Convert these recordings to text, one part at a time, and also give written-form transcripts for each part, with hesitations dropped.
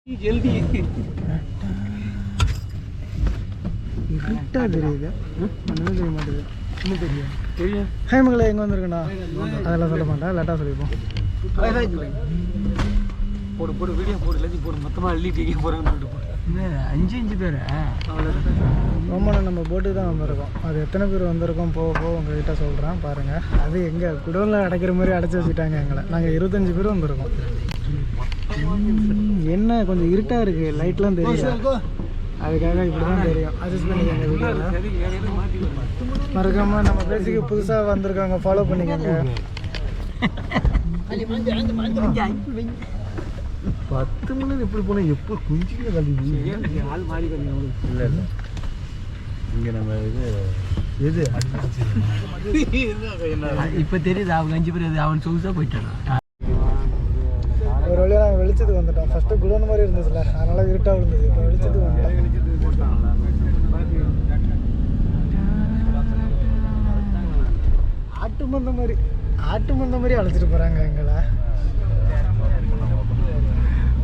ஜல்தி இருட்டாக தெரியுது, ஒன்றுமே தெரிய மாட்டேங்குது. இன்னும் தெரியும் தெரியும். ஹை மகளே எங்கே வந்திருக்கண்ணா? அதெல்லாம் சொல்ல மாட்டேன், லேட்டாக சொல்லிப்போம். போடு போடு வீடியோ போடு, எல்லாத்தையும் போடு, மொத்தமாக அள்ளிட்டு போகிறாங்கன்னு சொல்லிட்டு போடு. 5 பேர் ரொம்ப நம்ம போட்டு தான் வந்திருக்கோம். அது எத்தனை பேர் வந்திருக்கோம் போக போக உங்ககிட்ட சொல்கிறேன் பாருங்கள். அது எங்கே குடோனில் அடைக்கிற மாதிரி அடைச்சி வச்சுட்டாங்க எங்களை. நாங்கள் 25 பேர் வந்திருக்கோம். என்ன கொஞ்சம் இருட்டாக இருக்குது, லைட்லாம் தெரியல, அதுக்காக இப்படி தான் தெரியும். அட்ஜஸ்ட் பண்ணிக்கோங்க. வீடியோவில் மறக்காமல் நம்ம பேசிக்கு புதுசாக வந்திருக்காங்க, ஃபாலோ பண்ணிக்கோங்க. 10 மணி நேரம் எப்படி போனால் எப்போ குஞ்சிங்க கல்வி ஆள் மாறி கல்வி இல்லை இல்லை. இங்கே நம்ம இது இப்போ தெரியுது, அவங்க 5 பேர் அவன் சொகுசாக போயிட்டான். ஒரு வழியாக நாங்கள் வெளிச்சத்துக்கு வந்துட்டோம். ஃபஸ்ட்டு குடோன் மாதிரி இருந்ததுல, அதனால் இருட்டாக விழுந்தது. இப்போ வெளிச்சத்துக்கு வந்துட்டோம். ஆட்டு மந்த மாதிரி அழைச்சிட்டு போகிறாங்க எங்களை.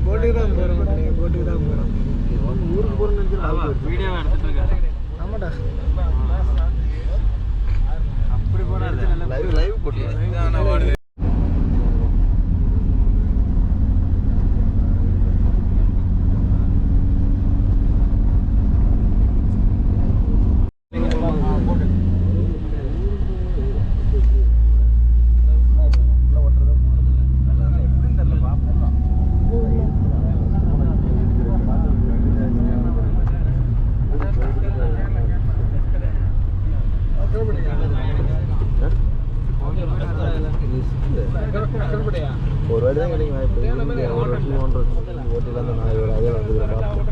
போட்டுக்கு தான் போகிறோம், போட்டுக்கு தான் போகிறோம். ஊருக்கு போகிறோம்னு வீடியோ எடுத்துட்டு இருக்காரு. ஆமாடா, அப்படி போனால் லைவ் போட்டு ஒரு வாட்டி தான் கிடைக்கும் வாய்ப்பு. ஒரு வருஷம் 1.5 வருஷம் ஓட்டிலாம் தான் நான் அதே வந்து பார்ப்போம்.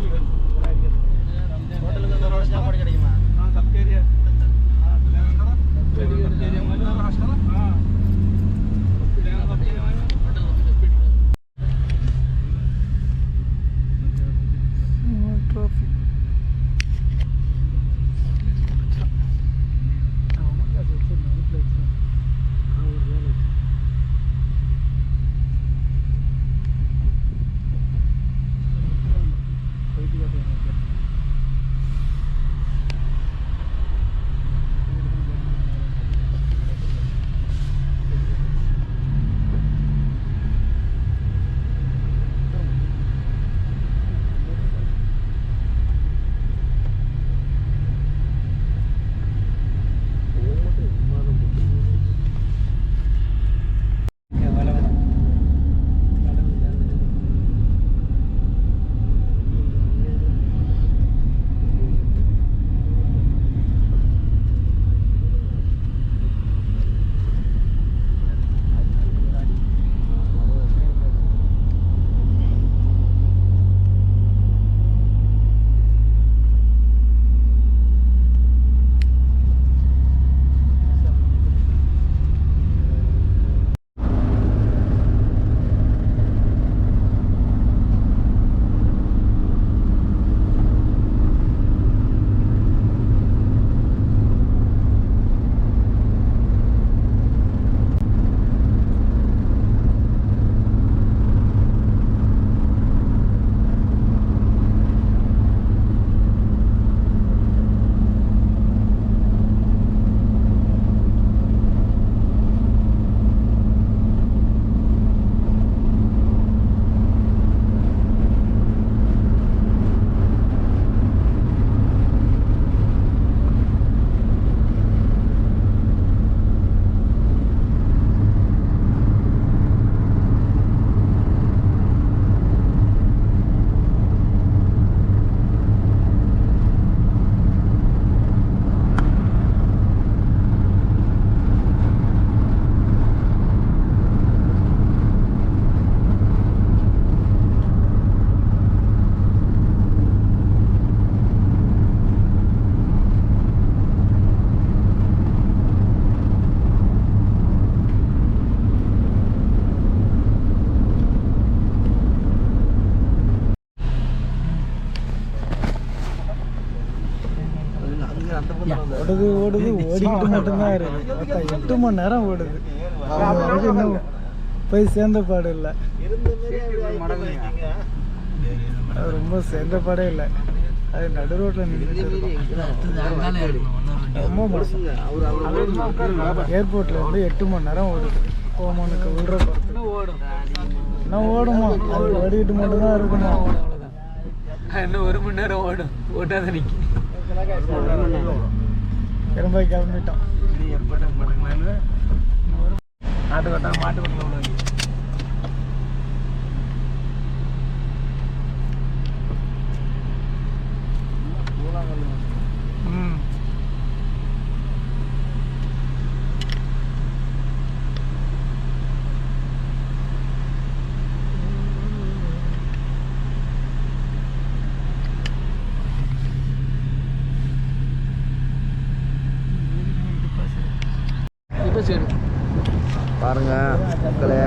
ஓடுது ஓடிக்கிட்டு மட்டும்தான் இருக்குது. 8 மணி நேரம் ஓடுது. இன்னும் போய் சேர்ந்த பாடு இல்லை. அது ரொம்ப சேர்ந்தப்பாடே இல்லை. அது நடு ரோட்டில் நின்றுட்டு ரொம்ப மோசம். ஏர்போர்ட்லேருந்து 8 மணி நேரம் ஓடுது ஓமனுக்கு விழுற போகிறது. இன்னும் ஓடுமா? அது ஓடிக்கிட்டு மட்டும்தான் இருக்குமா? இன்னும் 1 மணி நேரம் ஓடும். ஓட்டாத நிற்கி திரும்ப கிளம்பிட்டோம். மாட்டு கொட்டை பாருங்க மக்களே,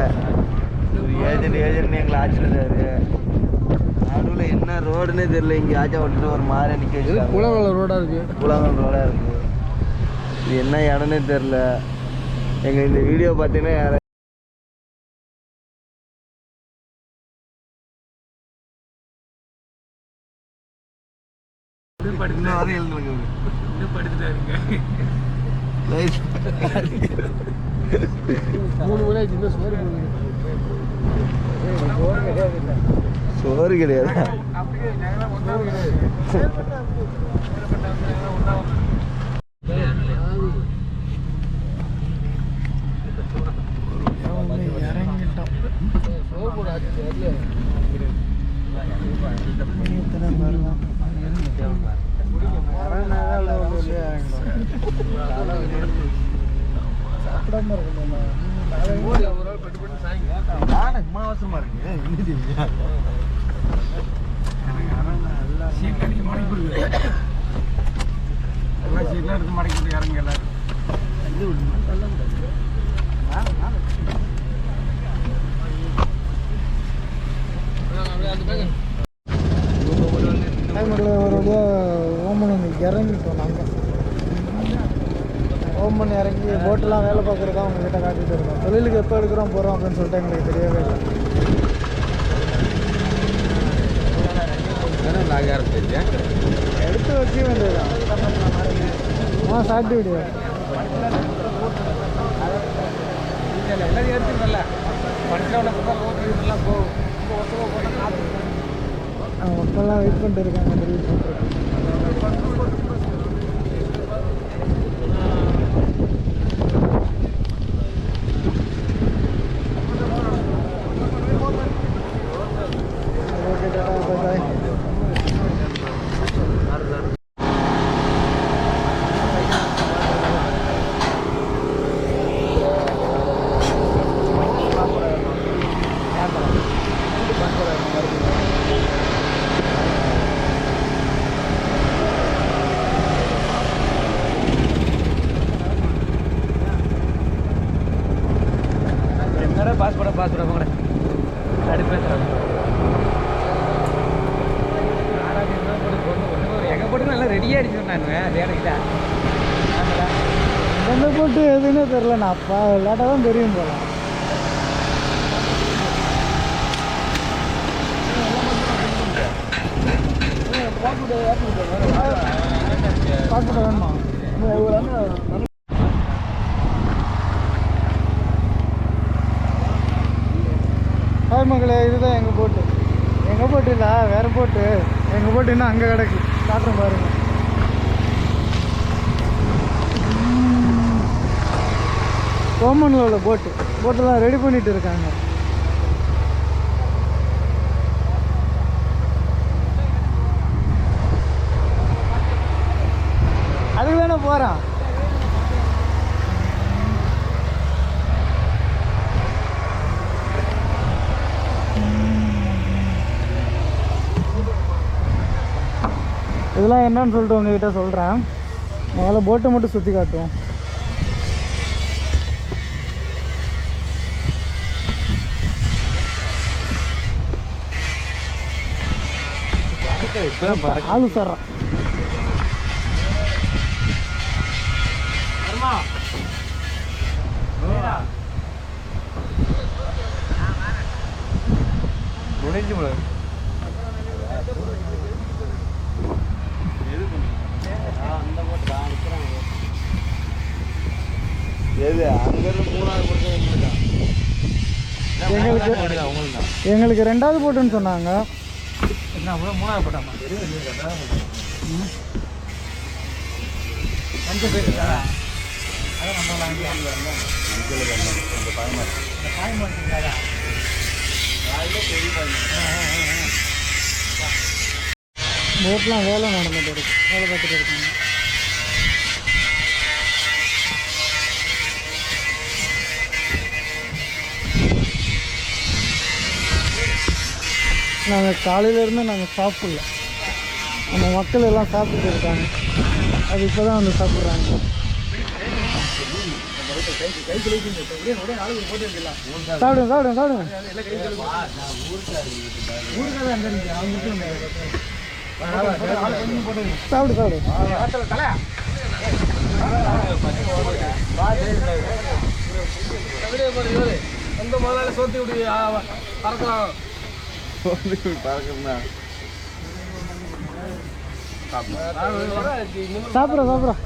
ஏஜென்ட் எங்களை ஆச்சிருந்தாரு. நடுவில் என்ன ரோடுன்னே தெரியல. இங்கே ஆச்சா விட்டுட்டு ஒரு மாதிரி நிற்க வச்சு குளங்கல் ரோடாக இருக்குது. குளங்கல் ரோடாக இருக்குது. இது என்ன இடம்னே தெரில. எங்கள் இந்த வீடியோ பார்த்தீங்கன்னா யாரை சோறு கிடையாது. மாசமா இருக்கு. மடக்கி இறங்க எல்லாரும் ஒரு ஓமன் இறங்கிட்டோம். நாங்கள் ஓமன் இறங்கி போட்டெல்லாம் வேலை பார்க்குறது தான் அவங்ககிட்ட காட்டிகிட்டு இருக்கோம். தொழிலுக்கு எப்போ எடுக்கிறோம் போகிறோம் அப்படின்னு சொல்லிட்டு எங்களுக்கு தெரியவே இல்லை. எடுத்து வைக்க வேண்டியதுதான். சாப்பிட்டு விடுவேன். எல்லாத்தையும் எடுத்துக்கல படிக்கிறவங்கலாம் போகும். மக்கள்லாம் வெயிட் பண்ணிட்டு இருக்காங்க. பாஸ்போர்ட் கூட அடி பேசுகிறேன். எங்கே போட்டு நல்லா ரெடியாக அடிச்சு சொன்னானுங்க. வேலைக்கிட்ட எந்த போட்டு எதுன்னு தெரில. நான் அப்பா விளையாட்ட தான் தெரியும் போல. பாஸ்போர்ட் வேணுமா? ஹாய் மகளே, இதுதான் எங்கள் போட்டு. எங்கள் போட்டு இல்லை, வேறு போட்டு. எங்கள் போட்டு இன்னும் அங்கே கிடக்கு. காட்டுறேன் பாருங்க. ஓமனில் உள்ள போட்டெல்லாம் ரெடி பண்ணிட்டு இருக்காங்க. அதுக்கு தானே போகிறான். இதெல்லாம் என்னன்னு சொல்லிட்டு உங்ககிட்ட சொல்கிறேன். முதல்ல போட்டை மட்டும் சுற்றி காட்டுவோம். ஆளு சார் முடிஞ்சு இது அங்கேருந்து 3வது போட்டு எங்களுக்கு 2வது போட்டுன்னு சொன்னாங்க. என்ன 3வது போட்டாமா? அஞ்சு பேர் அதான் நம்ம போட்லாம் வேலை நடந்துட்டு இருக்கு, வேலை பார்த்துட்டு இருக்காங்க. நாங்கள் காலையிலேருந்து நாங்கள் சாப்பிடல, நம்ம மக்கள் எல்லாம் சாப்பிட்டு இருக்காங்க, அது இப்போ தான் வந்து சாப்பிட்றாங்க. சாப்பிடுங்க சாப்பிடுங்க சாப்பிடுங்க. சாப்பிடு சாப்பிடு. அந்த முதலாளி சோத்தி விட்டு பறக்கலாம். பறக்கணும்னா சாப்பிட்றோம் சாப்பிட்றோம்.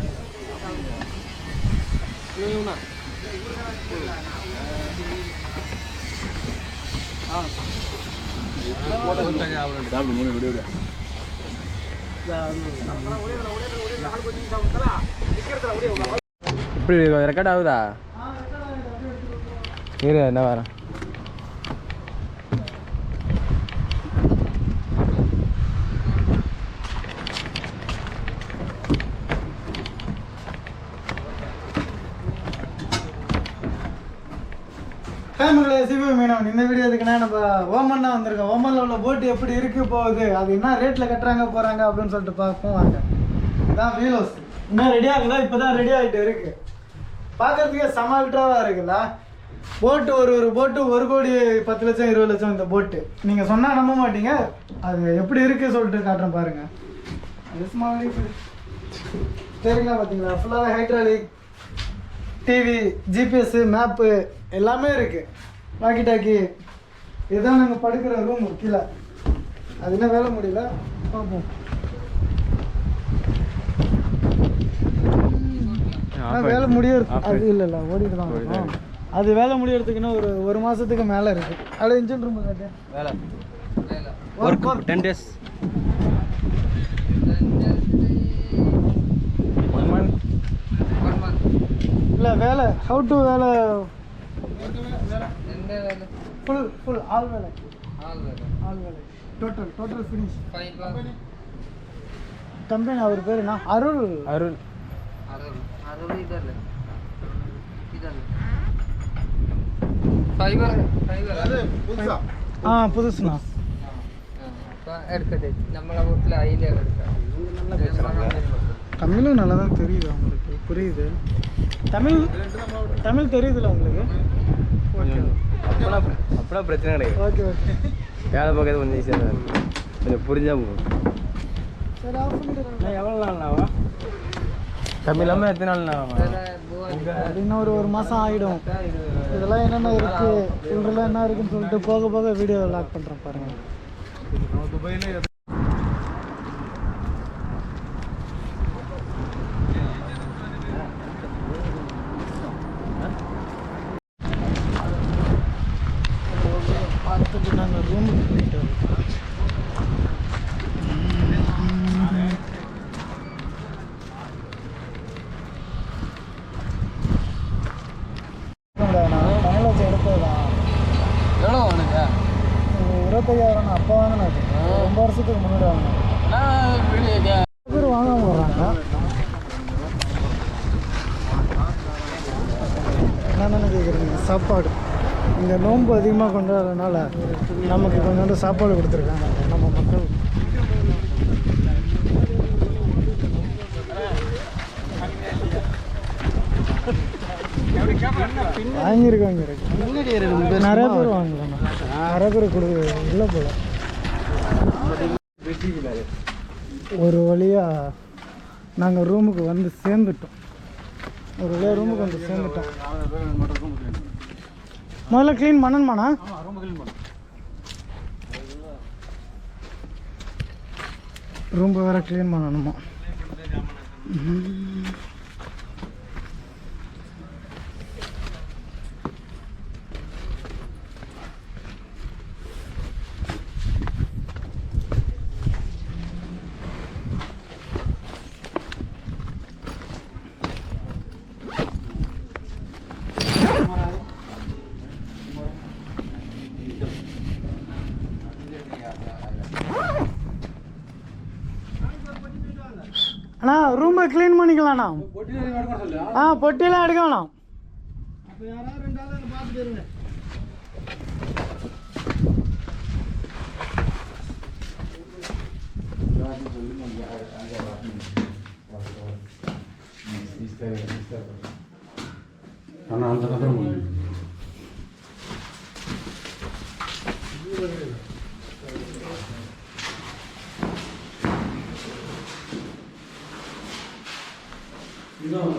இப்படி ரெக்கார்ட் ஆகுதா? இரு என்ன வரேன். மீனவன் இந்த வீடியோ எதுக்குன்னா நம்ம ஓமன் தான் வந்திருக்கோம். ஓமனில் உள்ள போட்டு எப்படி இருக்கு போகுது, அது என்ன ரேட்டில் கட்டுறாங்க போகிறாங்க அப்படின்னு சொல்லிட்டு பார்ப்போம் வாங்க. இதுதான் வீல் ஹவுஸ். இன்னும் ரெடி ஆகல, இப்போ தான் ரெடி ஆகிட்டு இருக்கு. பார்க்கறதுக்கே செம அல்ட்ராவாக இருக்குல்ல. போட்டு ஒரு போட்டு 1,10,00,000 20,00,000 இந்த போட்டு. நீங்கள் சொன்னால் நம்ப மாட்டீங்க, அது எப்படி இருக்குது சொல்லிட்டு காட்டுறேன் பாருங்கள். அது சும்மா சரிங்களா? பார்த்தீங்களா, ஃபுல்லாக ஹைட்ராலிக், டிவி, ஜிபிஎஸ்ஸு, மேப்பு எல்லாமே இருக்குது. Walkie talkie. இதுதான் நாங்கள் படுக்கிற ரூம் கீழே. அது என்ன வேலை முடியல, பார்ப்போம். வேலை முடியறது அது இல்லை ஓடிட்டு தான் இருக்கும். அது வேலை முடியறதுக்கு இன்னும் ஒரு மாதத்துக்கு மேலே இருக்குது. அதில் இன்ஜின் ரூம் காட்டு. வேலை ஒர்க் 10 days 1 month இல்லை வேலை ஹவு டு வேலை ஃபுல் ஆல் வேலை டோட்டல் ஃபினிஷ். கம்பெனி அவர் பேர் என்ன? அருள். புதுசுண்ணா. தமிழும் நல்லா தான் தெரியுது அவங்களுக்கு, புரியுது. தமிழ் தெரியுதுல்ல உங்களுக்கு? அப்படிலாம் பிரச்சனை கிடையாது. ஓகே வேலை பார்க்கறது கொஞ்சம் ஈஸியாக தான் இருக்குது, கொஞ்சம் புரிஞ்சா போகும். சரி, ஆஃப் பண்ணிடுறேன். எவ்வளோ நாள்னாவா? கம்மி இல்லாமல் எத்தனை நாள்னாவா? அப்படின்னா ஒரு மாதம் ஆகிடும். இதெல்லாம் என்னென்ன இருக்குது, இதெல்லாம் என்ன இருக்குன்னு சொல்லிட்டு போக போக வீடியோ லாக் பண்ணுறேன் பாருங்கள். துபாயில் பார்த்துட்டு நாங்கள் ரூமுக்கு போயிட்டு ஃபைனலாச்சு எடுத்ததுதான். எவ்வளோ வாங்க? 25,000 அப்போ வாங்கினது, ரொம்ப வருஷத்துக்கு முன்னாடி வாங்கினேன். பேர் வாங்காம போடுறாங்க. என்னென்னு கேட்குறீங்க? சாப்பாடு இந்த நோன்பு அதிகமாக கொண்டாடுறதுனால நமக்கு கொஞ்சோண்டு சாப்பாடு கொடுத்துருக்காங்க நம்ம மக்கள். வாங்கியிருக்காங்க, நிறைய பேர் வாங்கலாம், நிறைய பேர் இல்லை போல. ஒரு வழியாக நாங்கள் ரூமுக்கு வந்து சேர்ந்துட்டோம். முதல்ல க்ளீன் பண்ணணுமாண்ணா? ரூம் வேறு க்ளீன் பண்ணணுமா? அண்ணா ரூமை க்ளீன் பண்ணிக்கலாம்ண்ணா. பொட்டியெல்லாம் எடுக்க வேணாம். இதான்